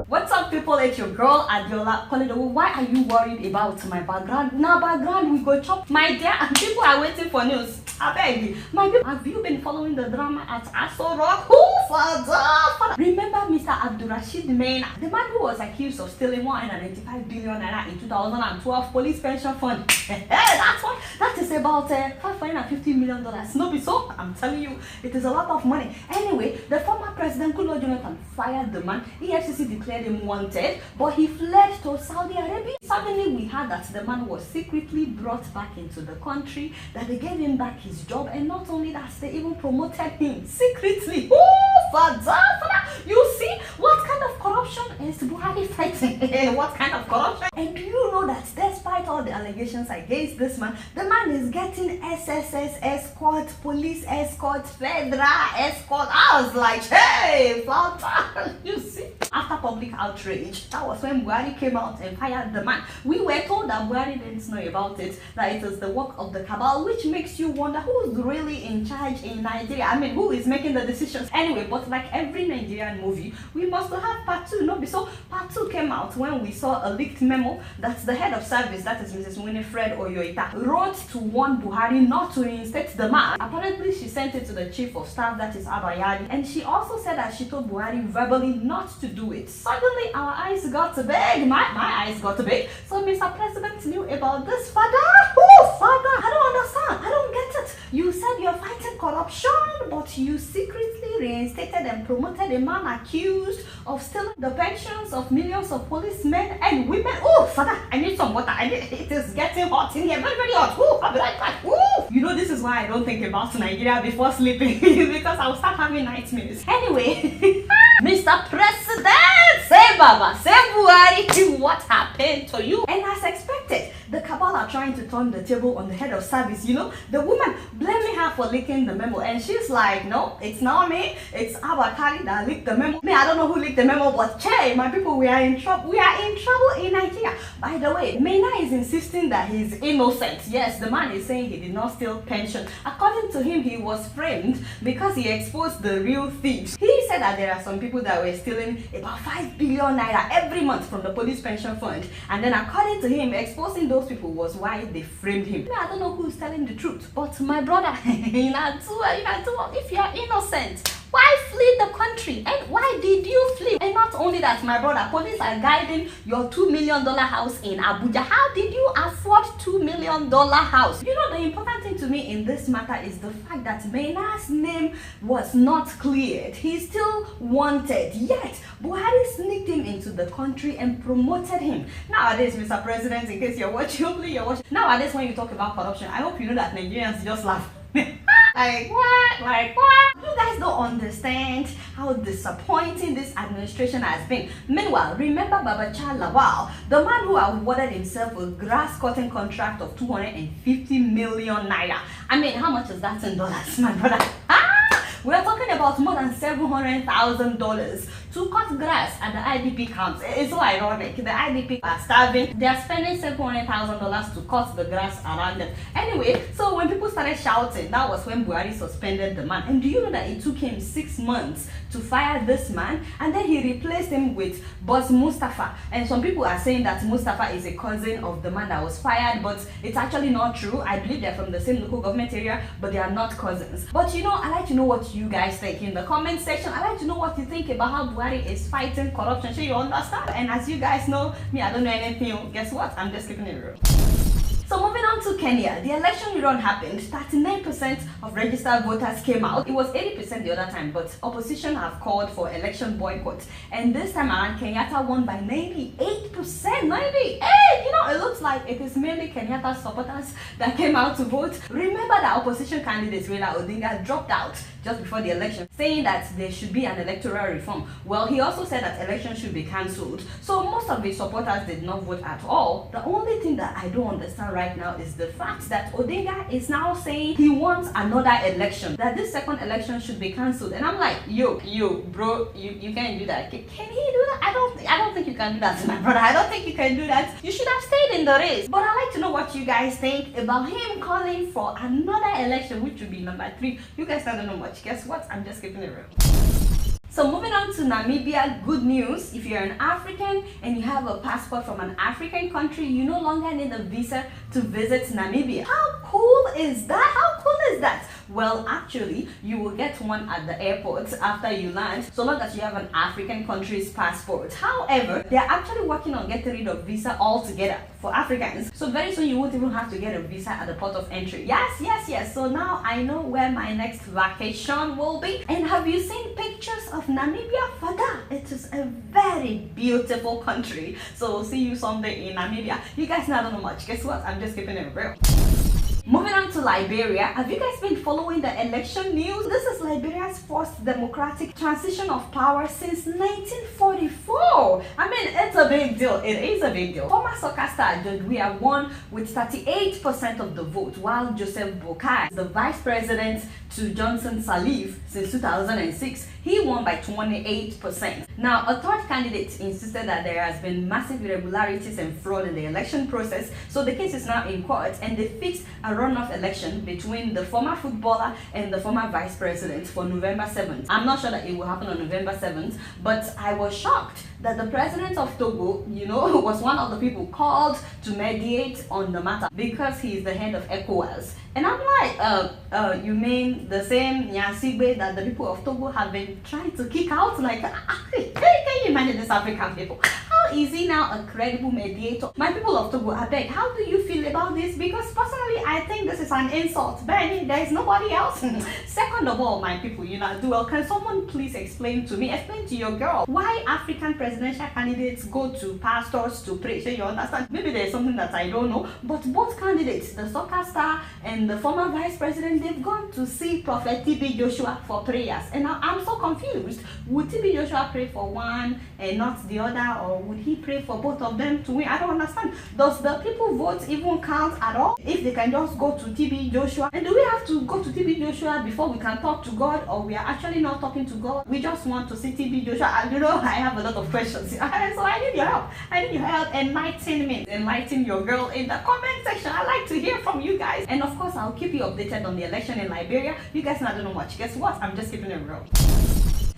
What's up, people? It's your girl Adiola. Why are you worried about my background? Now background we go chop, my dear, and people are waiting for news. I beg you, my people, have you been following the drama at Aso Rock? Father. Remember Mr. Abdurrashid Main, the man who was accused of stealing 195 billion naira in 2012 police pension fund? That's what that is about $550 million. No, be so I'm telling you, it is a lot of money. Anyway, the former president Goodluck Jonathan fired the man. EFCC declared him wanted, but he fled to Saudi Arabia. Suddenly, we heard that the man was secretly brought back into the country, that they gave him back his job, and not only that, they even promoted him secretly. Oh, father! You see what kind of corruption is Buhari fighting? What kind of corruption? And do you know that despite all the allegations against this man, the man is getting SSS escort, police escort, federal escort? I was like, hey, father! You see? After public outrage, that was when Buhari came out and fired the man. We were told that Buhari didn't know about it, that it is the work of the cabal, which makes you wonder who's really in charge in Nigeria. I mean, who is making the decisions? Anyway, but like every Nigerian movie, we must have part 2. No, so part 2 came out when we saw a leaked memo that the head of service, that is Mrs. Winifred Oyoita, wrote to warn Buhari not to reinstate the man. Apparently, she sent it to the chief of staff, that is Abayadi, and she also said that she told Buhari verbally not to do it. Suddenly, our eyes got big. My eyes got big. So Mr. President knew about this, father. Oh, father! I don't understand. I don't get it. You said you're fighting corruption, but you secretly reinstated and promoted a man accused of stealing the pensions of millions of policemen and women. Oh, father, I need some water. It is getting hot in here. Very, very hot. Oh, I'll be right back. Oh. You know, this is why I don't think about Nigeria before sleeping, because I'll start having nightmares. Anyway, Mr. President, say Baba, say Buhari, what happened to you? And as expected, the cabal are trying to turn the table on the head of service. You know, the woman blaming her for leaking the memo, and she's like, no, it's not me, it's Abakari that leaked the memo. Me, I don't know who leaked the memo, but hey, my people, we are in trouble. We are in trouble in Nigeria. By the way, Mena is insisting that he's innocent. Yes, the man is saying he did not steal pension. According to him, he was framed because he exposed the real thieves. He said that there are some people that were stealing about 5 billion naira every month from the police pension fund, and then according to him, exposing those people was why they framed him. I don't know who's telling the truth, but my brother, if you are innocent, why flee the country? And why did you flee? And not only that, my brother, police are guiding your $2 million house in Abuja. How did you afford $2 million house? You know, the important thing to me in this matter is the fact that Mena's name was not cleared. He's still wanted, yet Buhari sneaked him into the country and promoted him. Nowadays, Mr. President, in case you're watching, hopefully you're watching. Nowadays, when you talk about corruption, I hope you know that Nigerians just laugh. Like what? Like what? You guys don't understand how disappointing this administration has been. Meanwhile, remember Babachar Lawal, the man who awarded himself a grass cutting contract of 250 million naira. I mean, how much is that in dollars, my brother? We're talking about more than $700,000 to cut grass at the IDP camps. It's so ironic. The IDP are starving. They are spending $700,000 to cut the grass around them. Anyway, so when people started shouting, that was when Buhari suspended the man. And do you know that it took him 6 months to fire this man? And then he replaced him with Boss Mustafa. And some people are saying that Mustafa is a cousin of the man that was fired, but it's actually not true. I believe they're from the same local government area, but they are not cousins. But you know, I like to know what you guys think in the comment section. I like to know what you think about how Buhari is fighting corruption. So you understand? And as you guys know, me, I don't know anything. Guess what? I'm just keeping it real. So moving on to Kenya, the election run happened. 39% of registered voters came out. It was 80% the other time, but opposition have called for election boycott. And this time around, Kenyatta won by 98%. 98! You know, it looks like it is mainly Kenyatta supporters that came out to vote. Remember that opposition candidate Raila Odinga dropped out just before the election, saying that there should be an electoral reform. Well, he also said that elections should be cancelled. So most of the supporters did not vote at all. The only thing that I don't understand right now is the fact that Odinga is now saying he wants another election, that this second election should be cancelled. And I'm like, yo, bro, you can't do that. Can he do that? I don't think you can do that, my brother. I don't think you can do that. You should have stayed in the race. But I'd like to know what you guys think about him calling for another election, which would be number 3. You guys don't know much. Guess what? I'm just keeping it real. So moving on to Namibia, good news. If you're an African and you have a passport from an African country, you no longer need a visa to visit Namibia. How cool is that? How cool is that? Well, actually, you will get one at the airport after you land, so long as you have an African country's passport. However, they're actually working on getting rid of visa altogether for Africans. So very soon you won't even have to get a visa at the port of entry. Yes. So now I know where my next vacation will be. And have you seen pictures of Namibia? Father, it is a very beautiful country. So we'll see you someday in Namibia. You guys know I don't know much. Guess what? I'm just keeping it real. Moving on to Liberia, have you guys been following the election news? This is Liberia's first democratic transition of power since 1944. I mean, it's a big deal. It is a big deal. Former soccer star George Weah won with 38% of the vote, while Joseph Boakai, the vice president to Johnson Sirleaf since 2006, he won by 28%. Now, a third candidate insisted that there has been massive irregularities and fraud in the election process, so the case is now in court, and they fixed a runoff election between the former footballer and the former vice president for November 7th. I'm not sure that it will happen on November 7th, but I was shocked that the president of Togo, was one of the people called to mediate on the matter because he is the head of ECOWAS. And I'm like, you mean the same Nyasigbe that the people of Togo have been trying to kick out? Like, can you imagine this African people? How is he now a credible mediator? My people of Togo, I beg, how do you feel about this? Because personally, I think this is an insult. Benny, there is nobody else. Second of all, my people, can someone please explain to to your girl, why African presidential candidates go to pastors to pray? So you understand? Maybe there's something that I don't know, but both candidates, the soccer star and the former vice president, they've gone to see Prophet TB Joshua for prayers. And now I'm so confused. Would TB Joshua pray for one and not the other, or would he pray for both of them to win? I don't understand. Does the people vote even count at all? If they can just go to TB Joshua, and do we have to go to TB Joshua before we can talk to God, or we are actually not talking to God? We just want to see TB Joshua. And I have a lot of questions. So I need your help. I need your help. Enlighten me. Enlighten your girl in the comment section. I like to hear from you guys. And of course, I'll keep you updated on the election in Liberia. You guys don't know much. Guess what? I'm just keeping it real.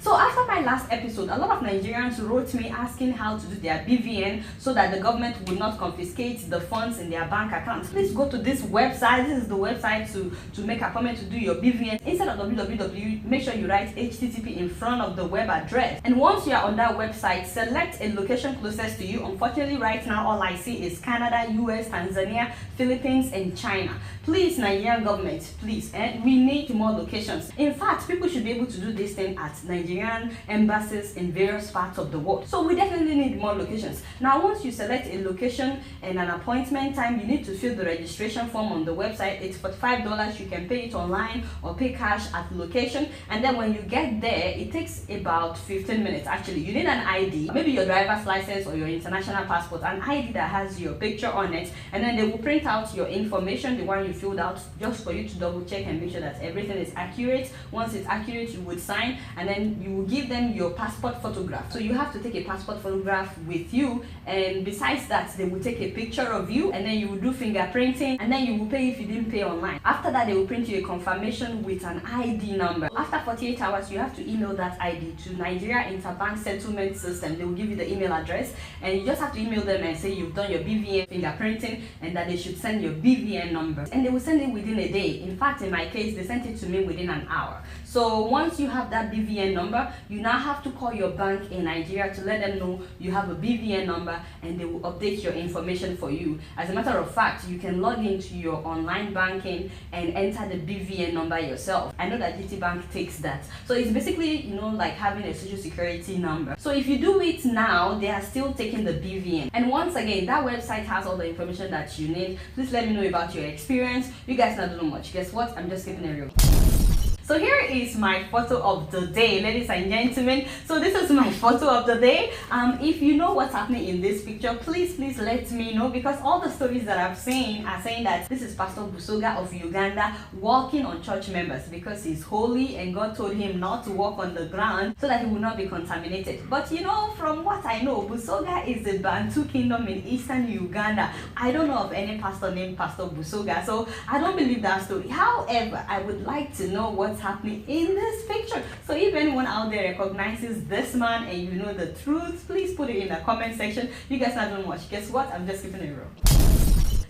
So after my last episode, a lot of Nigerians wrote me asking how to do their BVN so that the government would not confiscate the funds in their bank accounts. Please go to this website. This is the website to make an appointment to do your BVN. Instead of www, make sure you write HTTP in front of the web address. And once you are on that website, select a location closest to you. Unfortunately, right now, all I see is Canada, US, Tanzania, Philippines, and China. Please, Nigerian government, please, we need more locations. In fact, people should be able to do this thing at Nigerian embassies in various parts of the world. So we definitely need more locations. Now, once you select a location and an appointment time, you need to fill the registration form on the website. It's $45. You can pay it online or pay cash at the location. And then when you get there, it takes about 15 minutes. Actually, you need an ID, maybe your driver's license or your international passport, an ID that has your picture on it, and then they will print out your information, the one you filled out, just for you to double check and make sure that everything is accurate. Once it's accurate, you would sign, and then you will give them your passport photograph. So you have to take a passport photograph with you, and besides that, they will take a picture of you, and then you will do fingerprinting, and then you will pay if you didn't pay online. After that, they will print you a confirmation with an ID number. After 48 hours, you have to email that ID to Nigeria Interbank Settlement System. They will give you the email address, and you just have to email them and say you've done your BVN fingerprinting and that they should send your BVN number, and they will send it within a day. In fact, in my case, they sent it to me within an hour. So once you have that BVN number, you now have to call your bank in Nigeria to let them know you have a BVN number, and they will update your information for you. As a matter of fact, you can log into your online banking and enter the BVN number yourself. I know that GT Bank takes that. So it's basically, like having a social security number. So if you do it now, they are still taking the BVN. And once again, that website has all the information that you need. Please let me know about your experience. You guys not know much. Guess what? I'm just keeping it real. So here is my photo of the day, ladies and gentlemen. So this is my photo of the day. If you know what's happening in this picture, please let me know, because all the stories that I've seen are saying that this is Pastor Busoga of Uganda walking on church members because he's holy and God told him not to walk on the ground so that he will not be contaminated. But you know, from what I know, Busoga is the Bantu kingdom in eastern Uganda. I don't know of any pastor named Pastor Busoga, so I don't believe that story. However, I would like to know what's happening in this picture. So if anyone out there recognizes this man and you know the truth, please put it in the comment section. You guys not doing much. Guess what? I'm just keeping it real.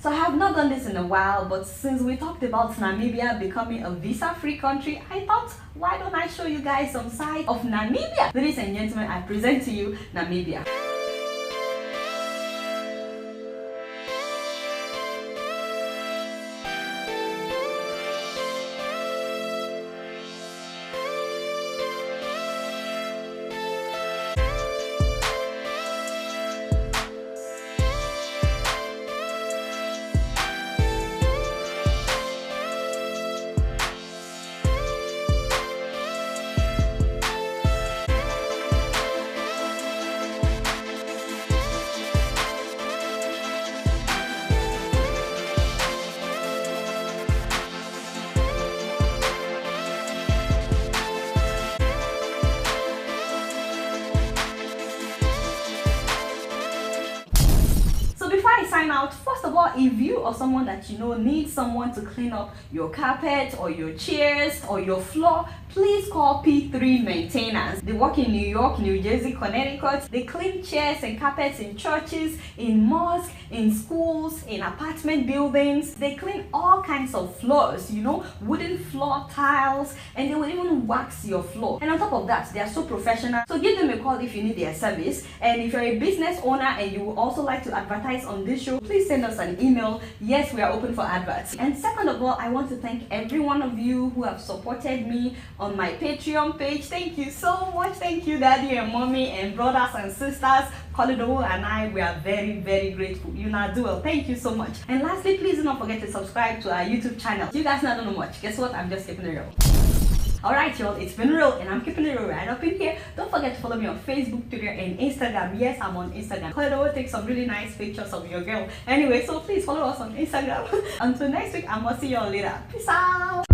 So I have not done this in a while, but since we talked about Namibia becoming a visa-free country, I thought, why don't I show you guys some side of Namibia? Ladies and gentlemen, I present to you Namibia. Sign out. First of all, if you or someone that you know needs someone to clean up your carpet or your chairs or your floor, please call P3 Maintenance. They work in New York, New Jersey, Connecticut. They clean chairs and carpets in churches, in mosques, in schools, in apartment buildings. They clean all kinds of floors, you know, wooden floor tiles, and they will even wax your floor. And on top of that, they are so professional. So give them a call if you need their service. And if you're a business owner and you would also like to advertise on this show, please send us an email. Yes, we are open for adverts. And second of all, I want to thank every one of you who have supported me on my Patreon page. Thank you so much. Thank you, daddy and mommy and brothers and sisters. Kolido and I, we are very grateful. You now do well. Thank you so much. And lastly, please do not forget to subscribe to our YouTube channel. You guys not know much. Guess what? I'm just keeping it real. Alright y'all, it's been real and I'm keeping it real right up in here. Don't forget to follow me on Facebook, Twitter and Instagram. Yes, I'm on Instagram. Kolido will take some really nice pictures of your girl. Anyway, so please follow us on Instagram. Until next week, I'm gonna see y'all later. Peace out.